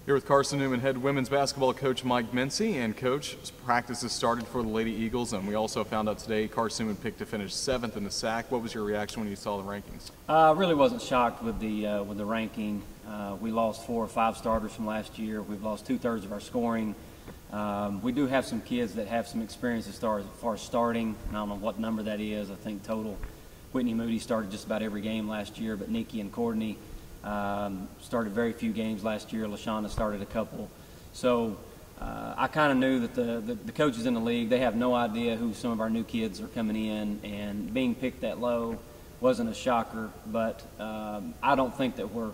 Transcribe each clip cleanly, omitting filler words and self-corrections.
Here with Carson-Newman head women's basketball coach Mike Mincey. And coach, practice has started for the Lady Eagles, and we also found out today Carson-Newman picked to finish 7th in the SAC. What was your reaction when you saw the rankings? I really wasn't shocked with the ranking. We lost 4 or 5 starters from last year. We've lost 2/3 of our scoring. We do have some kids that have some experience as far as starting. I don't know what number that is. I think total. Whitney Moody started just about every game last year, but Nikki and Courtney started very few games last year. LaShawna started a couple. So I kind of knew that the coaches in the league, they have no idea who some of our new kids are coming in, and being picked that low wasn't a shocker. But I don't think that we're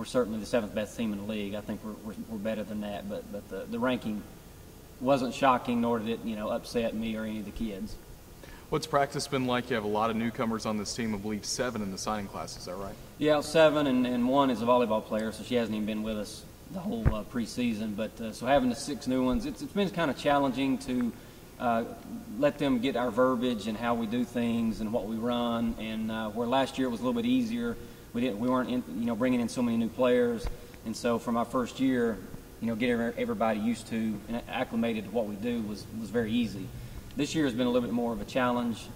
certainly the 7th best team in the league. I think we're better than that. But the ranking wasn't shocking, nor did it upset me or any of the kids. What's practice been like? You have a lot of newcomers on this team. I believe 7 in the signing class. Is that right? Yeah, 7, and 1 is a volleyball player, so she hasn't even been with us the whole preseason. But so having the 6 new ones, it's been kind of challenging to let them get our verbiage and how we do things and what we run. And where last year it was a little bit easier, we weren't bringing in so many new players, and so from our first year, getting everybody used to and acclimated to what we do was very easy. This year has been a little bit more of a challenge,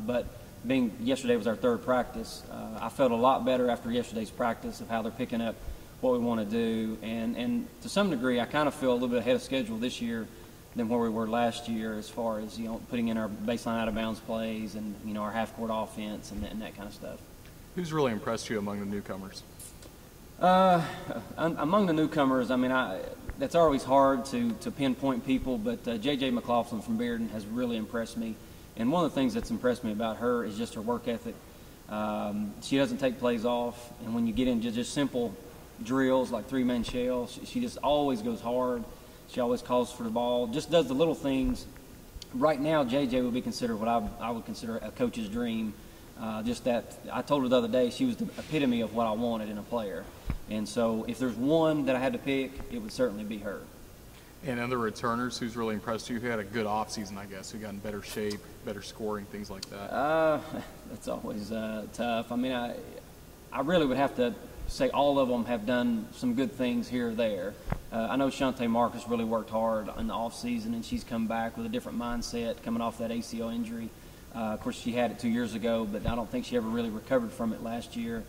but being yesterday was our 3rd practice, I felt a lot better after yesterday's practice of how they're picking up what we want to do, and to some degree I kind of feel a little bit ahead of schedule this year than where we were last year as far as putting in our baseline out of bounds plays and our half court offense and that kind of stuff. Who's really impressed you among the newcomers? Among the newcomers, I mean, that's always hard to pinpoint people, but J.J. McLaughlin from Bearden has really impressed me. And one of the things that's impressed me about her is just her work ethic. She doesn't take plays off, and when you get into just simple drills like 3-man shell, she just always goes hard. She always calls for the ball, just does the little things. Right now, J.J. would be considered what I would consider a coach's dream. Just that, I told her the other day, she was the epitome of what I wanted in a player. And so if there's one that I had to pick, it would certainly be her. And other returners, who's really impressed you? Who had a good offseason, I guess, who got in better shape, better scoring, things like that? That's always tough. I mean, I really would have to say all of them have done some good things here or there. I know Shante Marcus really worked hard in the offseason, and she's come back with a different mindset coming off that ACL injury. Of course, she had it 2 years ago, but I don't think she ever really recovered from it last year.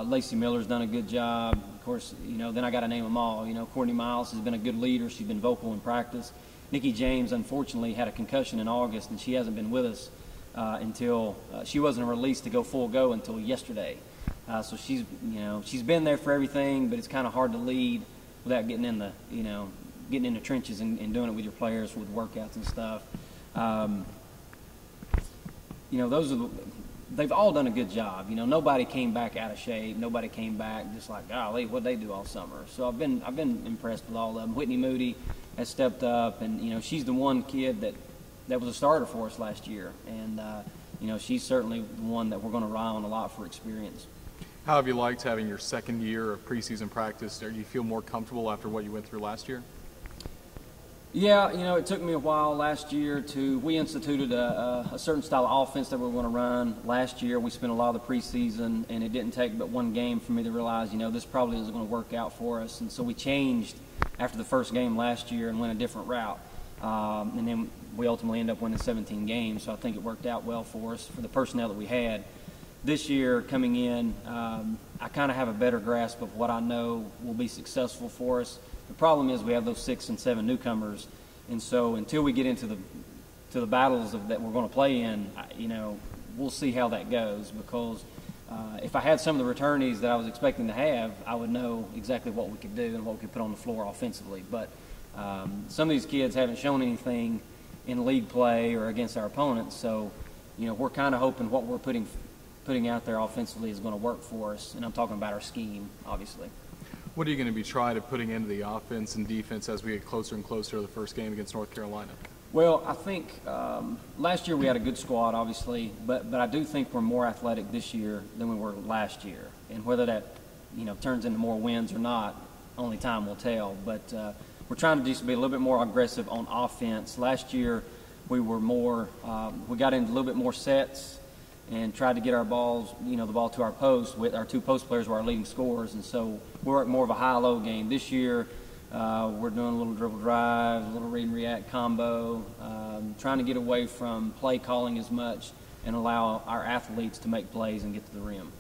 Lacey Miller's done a good job. Of course, then I got to name them all. Courtney Miles has been a good leader. She's been vocal in practice. Nikki James, unfortunately, had a concussion in August, and she hasn't been with us until she wasn't released to go full go until yesterday. So she's been there for everything, but it's kind of hard to lead without getting in the trenches and doing it with your players with workouts and stuff. They've all done a good job. Nobody came back out of shape. Nobody came back just like, golly, what'd they do all summer? So I've been impressed with all of them. Whitney Moody has stepped up, and she's the one kid that was a starter for us last year, and she's certainly the one that we're going to rely on a lot for experience. How have you liked having your 2nd year of preseason practice? Do you feel more comfortable after what you went through last year? Yeah, it took me a while last year we instituted a certain style of offense that we were going to run. Last year we spent a lot of the preseason, and it didn't take but one game for me to realize, this probably isn't going to work out for us. And so we changed after the first game last year and went a different route. And then we ultimately ended up winning 17 games, so I think it worked out well for us, for the personnel that we had. This year coming in, I kind of have a better grasp of what I know will be successful for us. The problem is we have those 6 and 7 newcomers, and so until we get into the battles that we're going to play in, we'll see how that goes. Because if I had some of the returnees that I was expecting to have, I would know exactly what we could do and what we could put on the floor offensively. But some of these kids haven't shown anything in league play or against our opponents, so we're kind of hoping what we're putting out there offensively is going to work for us. And I'm talking about our scheme, obviously. What are you going to be trying to putting into the offense and defense as we get closer and closer to the first game against North Carolina? Well, I think last year we had a good squad, obviously, but I do think we're more athletic this year than we were last year. And whether that turns into more wins or not, only time will tell. But we're trying to just be a little bit more aggressive on offense. Last year we were more we got into a little bit more sets and tried to get our balls, the ball to our post. With our 2 post players were our leading scorers, and so we're at more of a high-low game. This year, We're doing a little dribble drive, a little read and react combo, trying to get away from play calling as much and allow our athletes to make plays and get to the rim.